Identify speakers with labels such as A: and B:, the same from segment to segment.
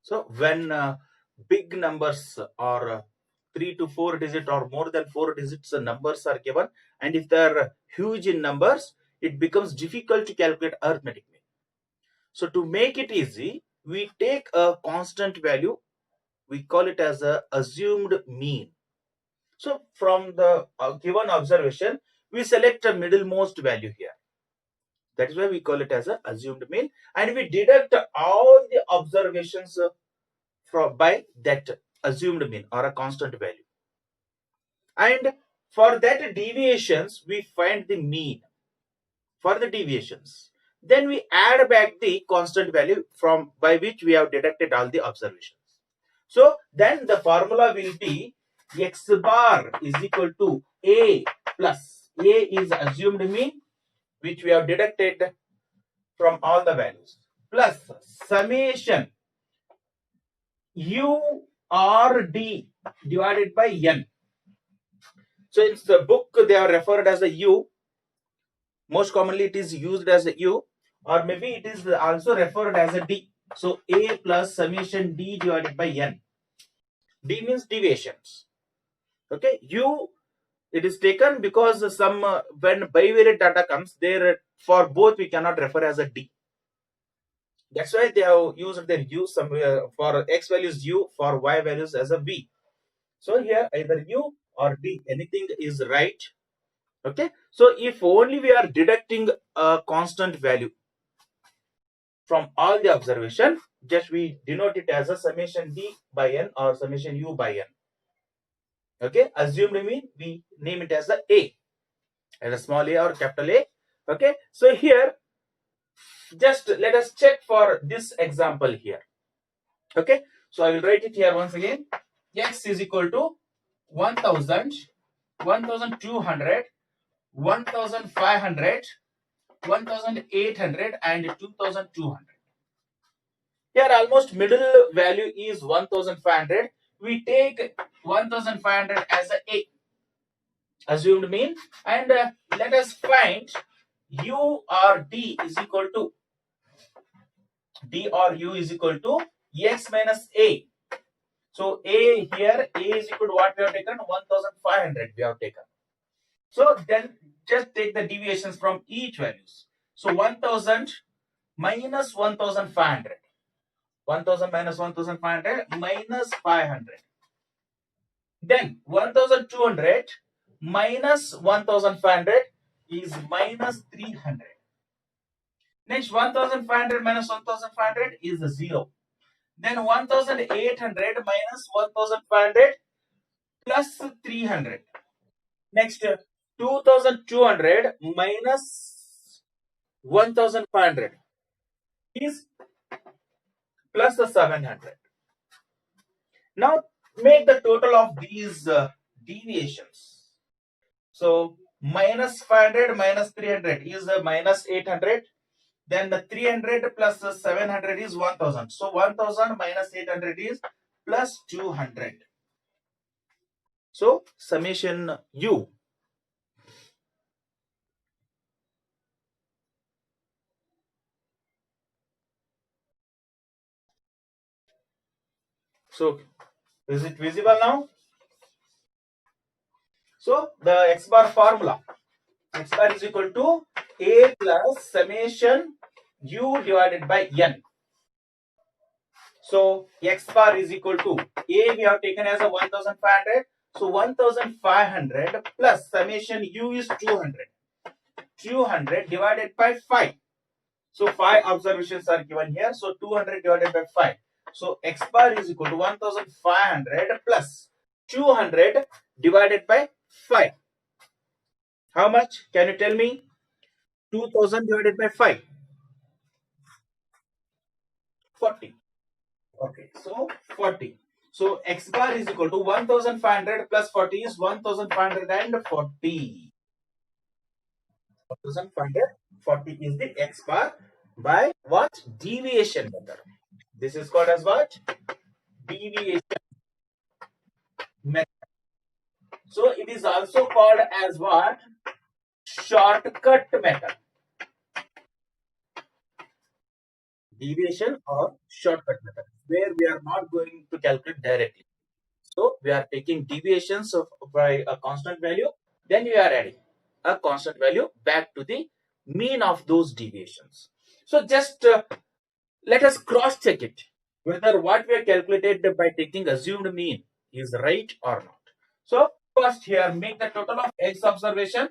A: So when big numbers or 3 to 4 digit or more than 4 digits numbers are given, and if they are huge in numbers, it becomes difficult to calculate arithmetic mean. So to make it easy, we take a constant value, we call it as a assumed mean. So from the given observation, we select a middlemost value here. That is why we call it as a assumed mean, and we deduct all the observations from by that assumed mean or a constant value. And for that deviations, we find the mean for the deviations. Then we add back the constant value from by which we have deducted all the observations. So then the formula will be x bar is equal to a plus a is assumed mean, which we have deducted from all the values, plus summation u or d divided by n. So in the book they are referred as a u. Most commonly it is used as a u, or maybe it is also referred as a d. So a plus summation d divided by n. D means deviations. Okay, u it is taken because some when bivariate data comes there, for both we cannot refer as a d. That's why they have used their u somewhere for x values u, for y values as a v. So here either u or d, anything is right. Okay, so if only we are deducting a constant value from all the observation, just we denote it as a summation d by n or summation u by n. Okay, assumed mean we name it as a small a or capital A. Okay, so here just let us check for this example here. Okay, so I will write it here once again. X is equal to 1000, 1200, 1500, 1800 and 2200. Here almost middle value is 1500. We take 1500 as a assumed mean, and let us find u or d is equal to d or u is equal to x minus a. So a here, a is equal to what we have taken, 1500 we have taken. So then just take the deviations from each values. So 1000 minus 1500. 1000 minus 1500 minus 500. Then 1200 minus 1500 is minus 300. Next 1500 minus 1500 is 0. Then 1800 minus 1500 plus 300. Next 2200 minus 1500 is plus 700. Now make the total of these deviations. So minus 500 minus 300 is minus 800. Then the 300 plus 700 is 1000. So 1000 minus 800 is plus 200. So summation u. So is it visible now? So the x bar formula. X bar is equal to a plus summation u divided by n. So x bar is equal to a we have taken as a 1500. So 1500 plus summation u is 200. 200 divided by 5. So 5 observations are given here. So 200 divided by 5. So x bar is equal to 1500 plus 200 divided by 5. How much? Can you tell me? 2000 divided by 5. 40. Okay, so 40. So x bar is equal to 1500 plus 40 is 1540. 1540 is the x bar by what? Deviation method. This is called as what? Deviation method. So it is also called as what? Shortcut method. deviation or shortcut method, where we are not going to calculate directly. So we are taking deviations of by a constant value, then we are adding a constant value back to the mean of those deviations. So just let us cross check it whether what we have calculated by taking assumed mean is right or not. So first here make the total of x observation.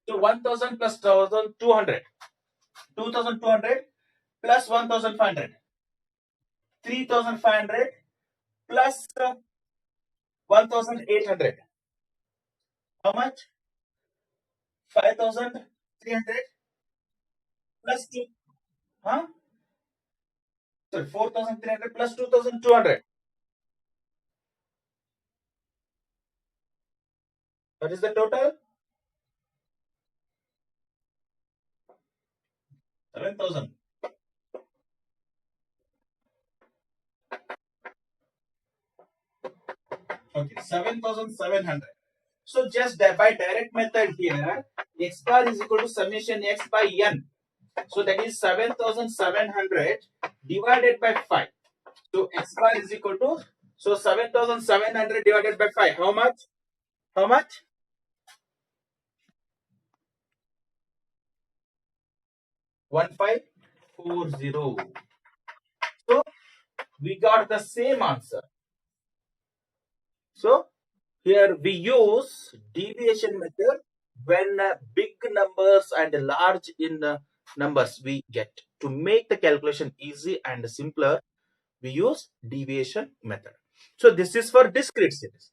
A: So 1000 plus 1200, 2200 plus 1500, 3500 plus 1800. How much? 5300 plus 2. Huh? Sorry, 4300 plus 2200. What is the total? 7000. Okay, 7700. So just that by direct method here, x bar is equal to summation x by n. So that is 7700 divided by 5. So x bar is equal to, so 7700 divided by 5. How much? How much? 1540. So we got the same answer. So here we use deviation method when big numbers and large in numbers we get. To make the calculation easy and simpler, we use deviation method. So this is for discrete series.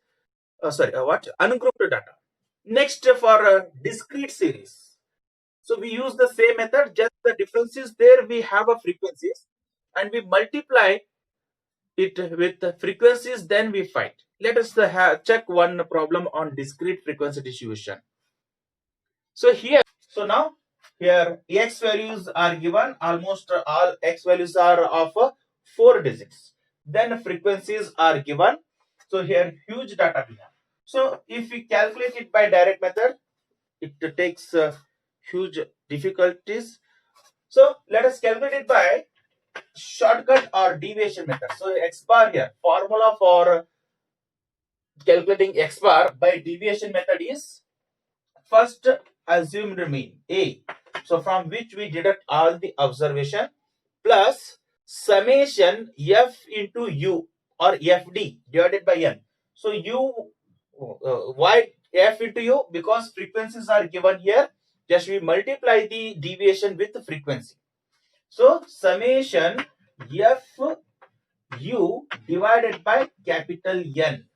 A: Sorry, what? Ungrouped data. Next for discrete series. So we use the same method, just the difference is there we have a frequencies and we multiply it with the frequencies, then we find. Let us check one problem on discrete frequency distribution. So here, so now here x values are given, almost all x values are of 4 digits. Then frequencies are given. So here huge data we have. So if we calculate it by direct method, it takes huge difficulties. So let us calculate it by shortcut or deviation method. So x bar here, formula for calculating x bar by deviation method is first assumed mean A. So from which we deduct all the observation plus summation f into u or fd divided by n. So u, why f into u? Because frequencies are given here. Just we multiply the deviation with the frequency. So summation f u divided by capital N,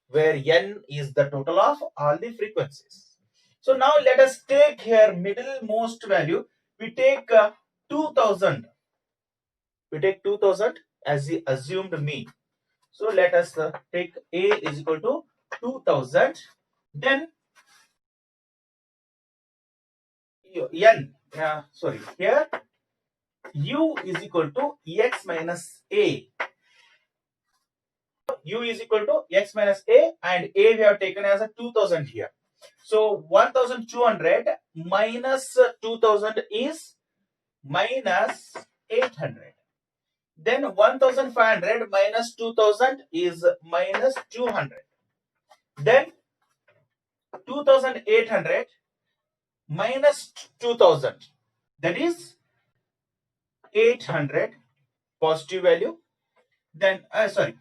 A: where n is the total of all the frequencies. So now let us take here middlemost value. We take 2000. We take 2000 as the assumed mean. So let us take A is equal to 2000. Then n, sorry, here u is equal to x minus A. U is equal to x minus A, and A we have taken as a 2000 here. So 1200 minus 2000 is minus 800. Then 1500 minus 2000 is minus 200. Then 2800 minus 2000, that is 800 positive value. Then sorry,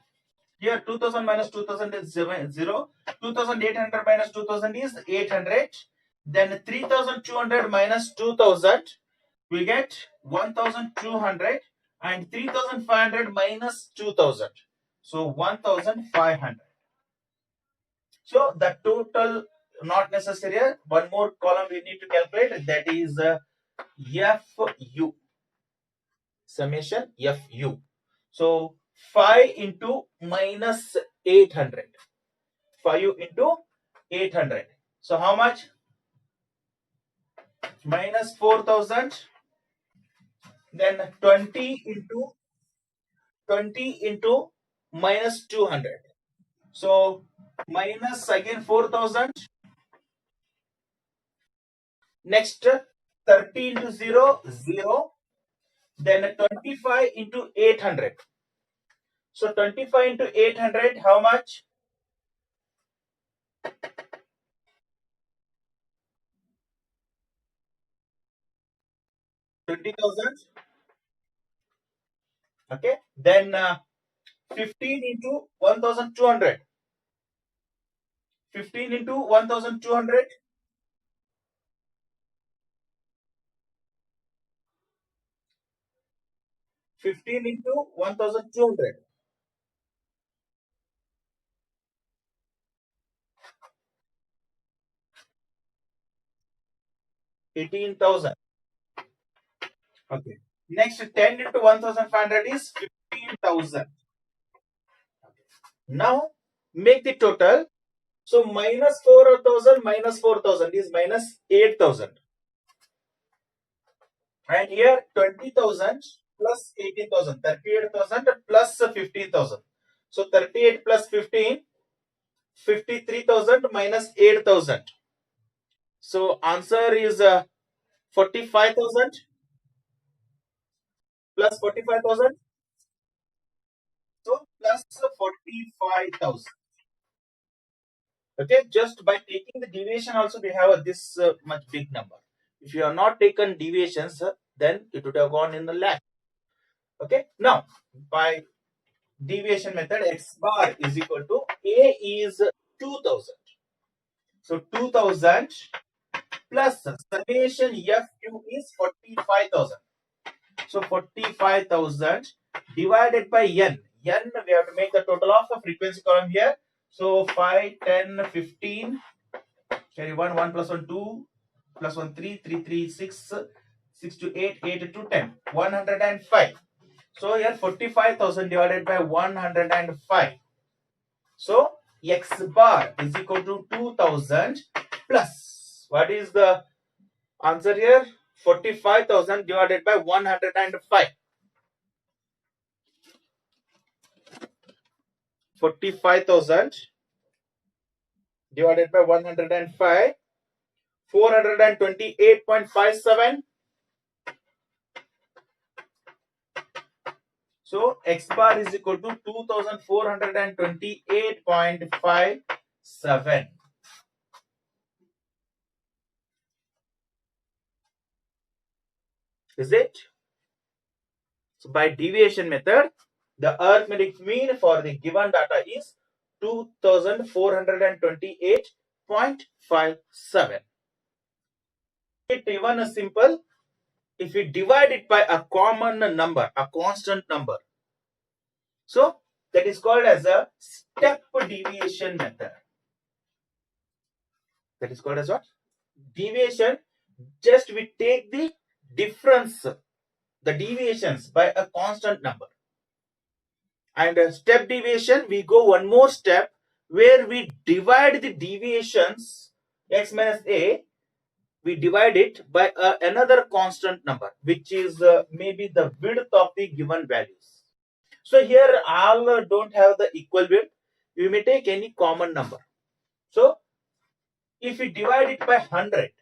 A: here 2000 minus 2000 is 0. 2800 minus 2000 is 800. Then 3200 minus 2000, we get 1200, and 3500 minus 2000. So 1500. So the total not necessary. One more column we need to calculate, that is FU, summation FU. So 5 into minus 800. 5 into 800. So how much? Minus 4000. Then 20 into minus 200. So minus again 4000. Next 30 into 0, 0. Then 25 into 800. So 25 into 800, how much? 20,000. Okay. Then 15 into 1,200. 15 into 1,200. 15 into 1,200. 18,000. Okay. Next, 10 into 1,500 is 15,000. Now, make the total. So, minus 4,000 minus 4,000 is minus 8,000. And here, 20,000 plus 18,000, 38,000 plus 15,000. So, 38 plus 15, 53,000 minus 8,000. So, answer is 45,000 plus 45,000. So, plus 45,000. Okay, just by taking the deviation also we have this much big number. If you have not taken deviations, then it would have gone in the lakh. Okay, now by deviation method, x bar is equal to a is 2,000. So 2,000 plus summation fq is 45,000. So 45,000 divided by n. N we have to make the total of the frequency column here. So 5, 10, 15. Carry 1, 1 plus 1, 2, plus 1, 3, 3, 3, 6, 6 to 8, 8 to 10, 105. So here 45,000 divided by 105. So x bar is equal to 2,000 plus, what is the answer here? 45,000 divided by 105. 45,000 divided by 105. 428.57. So x bar is equal to 2428.57. Is it? So by deviation method, the arithmetic mean for the given data is 2428.57. It even a simple, if we divide it by a common number, a constant number, so that is called as a step deviation method. That is called as what? Deviation. Just we take the difference, the deviations by a constant number. And step deviation, we go one more step where we divide the deviations x minus a, we divide it by another constant number, which is maybe the width of the given values. So here all don't have the equal width. We may take any common number. So if we divide it by 100,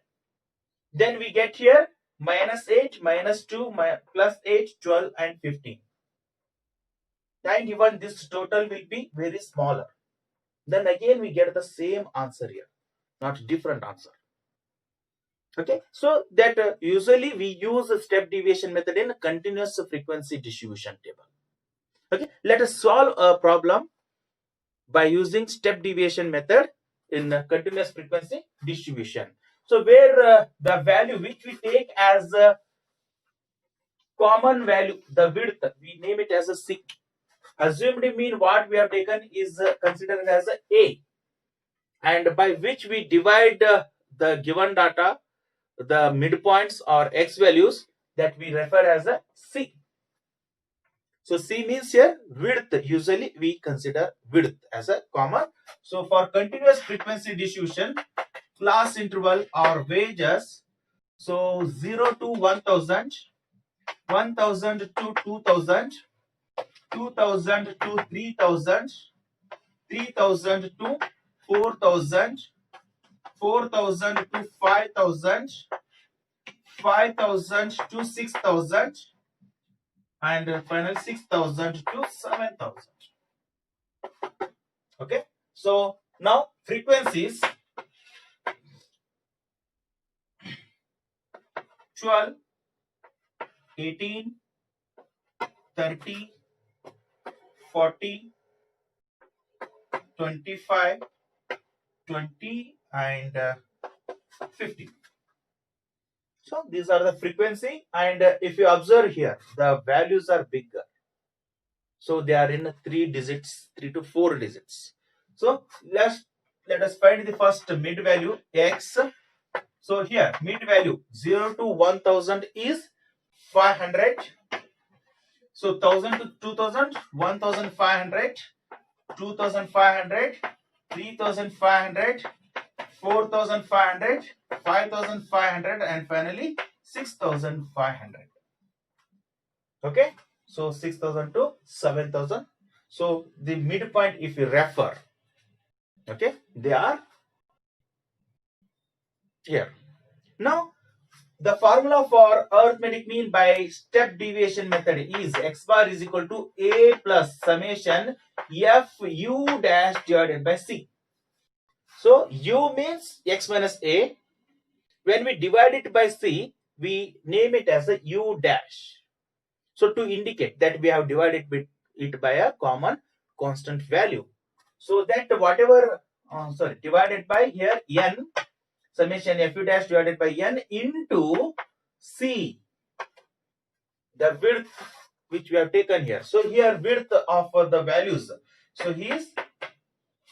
A: then we get here minus 8, minus 2, plus 8, 12 and 15. And even this total will be very smaller. Then again we get the same answer here, not different answer. Okay, so that usually we use a step deviation method in a continuous frequency distribution table. Okay, let us solve a problem by using step deviation method in continuous frequency distribution. So where the value which we take as a common value, the width, we name it as a C. Assumed mean what we have taken is considered as a, and by which we divide the given data, the midpoints or x values, that we refer as a C. So C means here width. Usually we consider width as a common. So for continuous frequency distribution, class interval or wages, so 0 to 1000, 1000 to 2000, 2000 to 3000, 3000 to 4000, 4000 to 5000, 5000 to 6000, and final 6,000 to 7,000. Okay, so now frequencies 12, 18, 30, 40, 25, 20 and 50. So these are the frequency, and if you observe here, the values are bigger. So they are in 3 digits, 3 to 4 digits. So let us find the first mid value x. So here mid value 0 to 1000 is 500. So 1000 to 2000, 1500, 2500, 3500, 4500, 5500 and finally 6500. Okay, so 6000 to 7000. So the midpoint, if you refer, okay, they are here. Now the formula for arithmetic mean by step deviation method is x bar is equal to a plus summation f u dash divided by c. So u means x minus a. When we divide it by c, we name it as a u dash. So to indicate that we have divided it by a common constant value. So that whatever, divided by here n, summation fu dash divided by n into c, the width which we have taken here. So here width of the values. So he is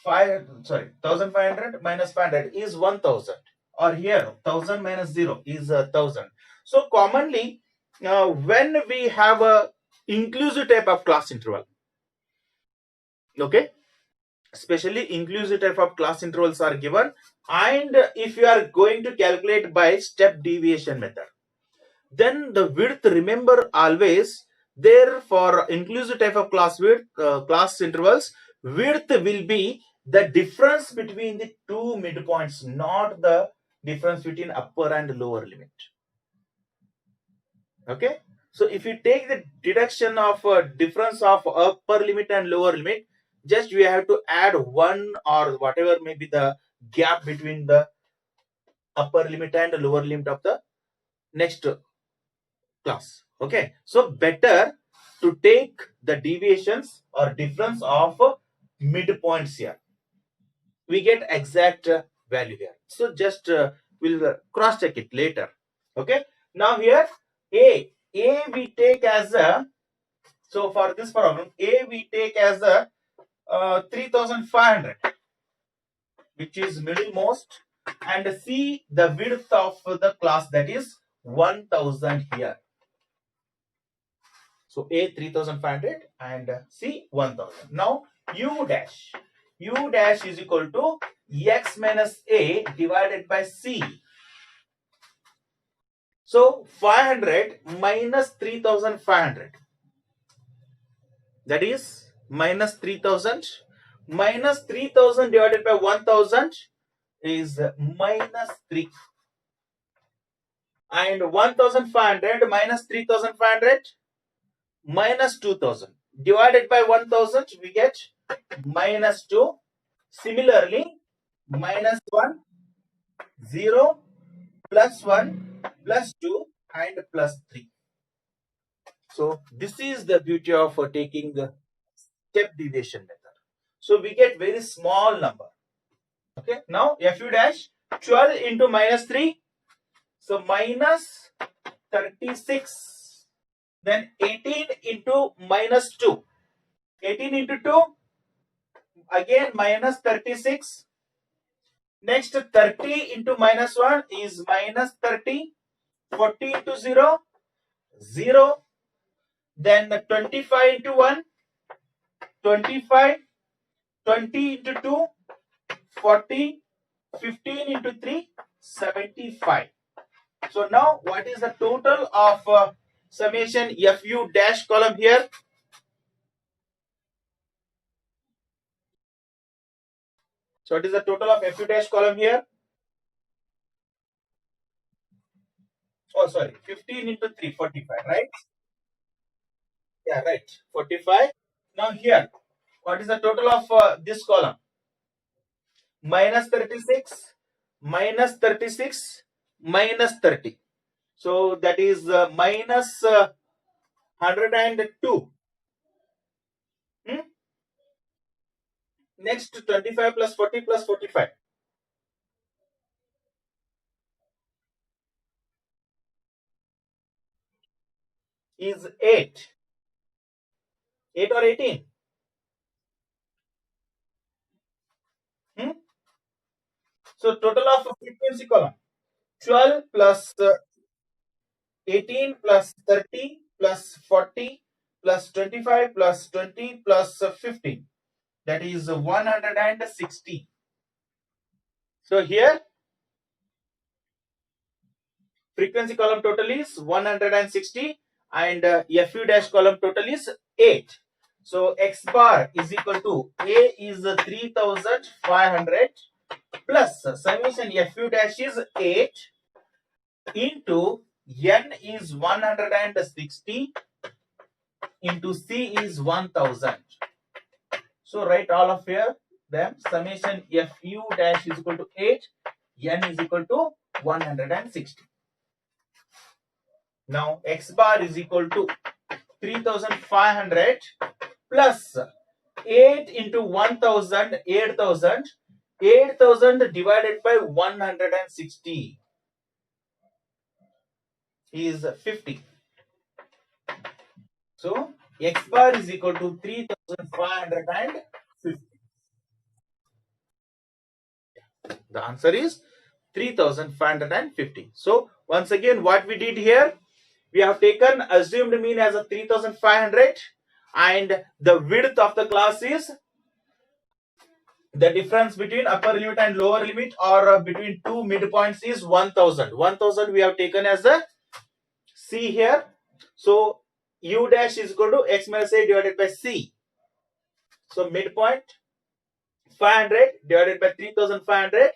A: 1500 minus 500 is 1000, or here 1000 minus 0 is 1000. So commonly when we have a inclusive type of class interval, okay, especially inclusive type of class intervals are given, and if you are going to calculate by step deviation method, then the width, remember always there for inclusive type of class intervals, width will be the difference between the two midpoints, not the difference between upper and lower limit. Okay, so if you take the deduction of difference of upper limit and lower limit, just we have to add 1 or whatever may be the gap between the upper limit and lower limit of the next class. Okay, so better to take the deviations or difference of midpoints here. We get exact value here. So just we'll cross check it later. Okay, now here a we take as a, so for this problem a we take as a 3500, which is middlemost, and c the width of the class, that is 1000 here. So A 3500 and C 1000. Now U dash is equal to x minus A divided by C. So 500 minus 3500, that is minus 3000, minus 3000 divided by 1000 is minus 3, and 1500 minus 3500 minus 2000 divided by 1000, we get minus 2. Similarly, minus 1, 0, plus 1, plus 2 and plus 3. So this is the beauty of taking the step deviation method. So we get very small number. Okay, now fu dash 12 into minus 3, so minus 36. Then 18 into minus 2, 18 into 2, again minus 36. Next 30 into minus 1 is minus 30. 40 into 0, 0. Then 25 into 1, 25. 20 into 2, 40. 15 into 3, 75. So now what is the total of summation fu dash column here? So what is the total of fu dash column here? Oh, sorry, 15 into 3, 45, right? Yeah, right. 45. Now here, what is the total of this column? Minus 36, minus 36, minus 30. So that is minus 102. Hmm? Next 25 plus 40 plus 45 is 8. 8 or 18? Hmm? So total of frequency column 12 plus 18 plus 30 plus 40 plus 25 plus 20 plus 15. That is 160. So here frequency column total is 160 and FU dash column total is 8. So X bar is equal to A is 3500 plus summation FU dash is 8 into N is 160 into C is 1000. So write all of here them summation FU dash is equal to 8, N is equal to 160. Now X bar is equal to 3500 plus 8 into 1000, 8000. 8000 divided by 160 is 50. So X bar is equal to 3550. The answer is 3550. So once again, what we did here, we have taken assumed mean as a 3500 and the width of the class is the difference between upper limit and lower limit or between two midpoints is 1000. 1000 we have taken as a C here. So U dash is equal to X minus A divided by C. So midpoint 500 divided by 3500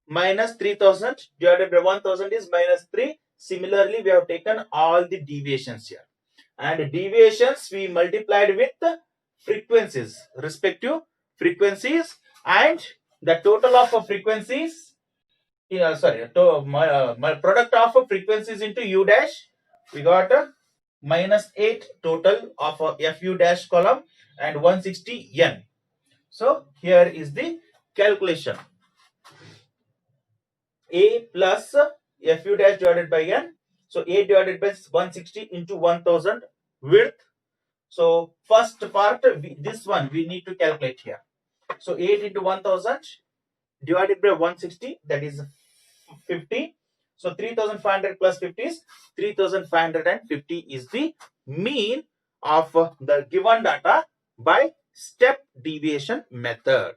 A: minus 3000 divided by 1000 is minus 3. Similarly, we have taken all the deviations here. And deviations we multiplied with frequencies, respective frequencies, and the total of frequencies, my product of frequencies into U dash, we got minus 8 total of FU dash column and 160 N. So here is the calculation. A plus FU dash divided by N. So A divided by 160 into 1000 width. So first part, this one we need to calculate here. So 8 into 1000 divided by 160, that is 50. So 3500 plus 50 is 3550 is the mean of the given data by step deviation method.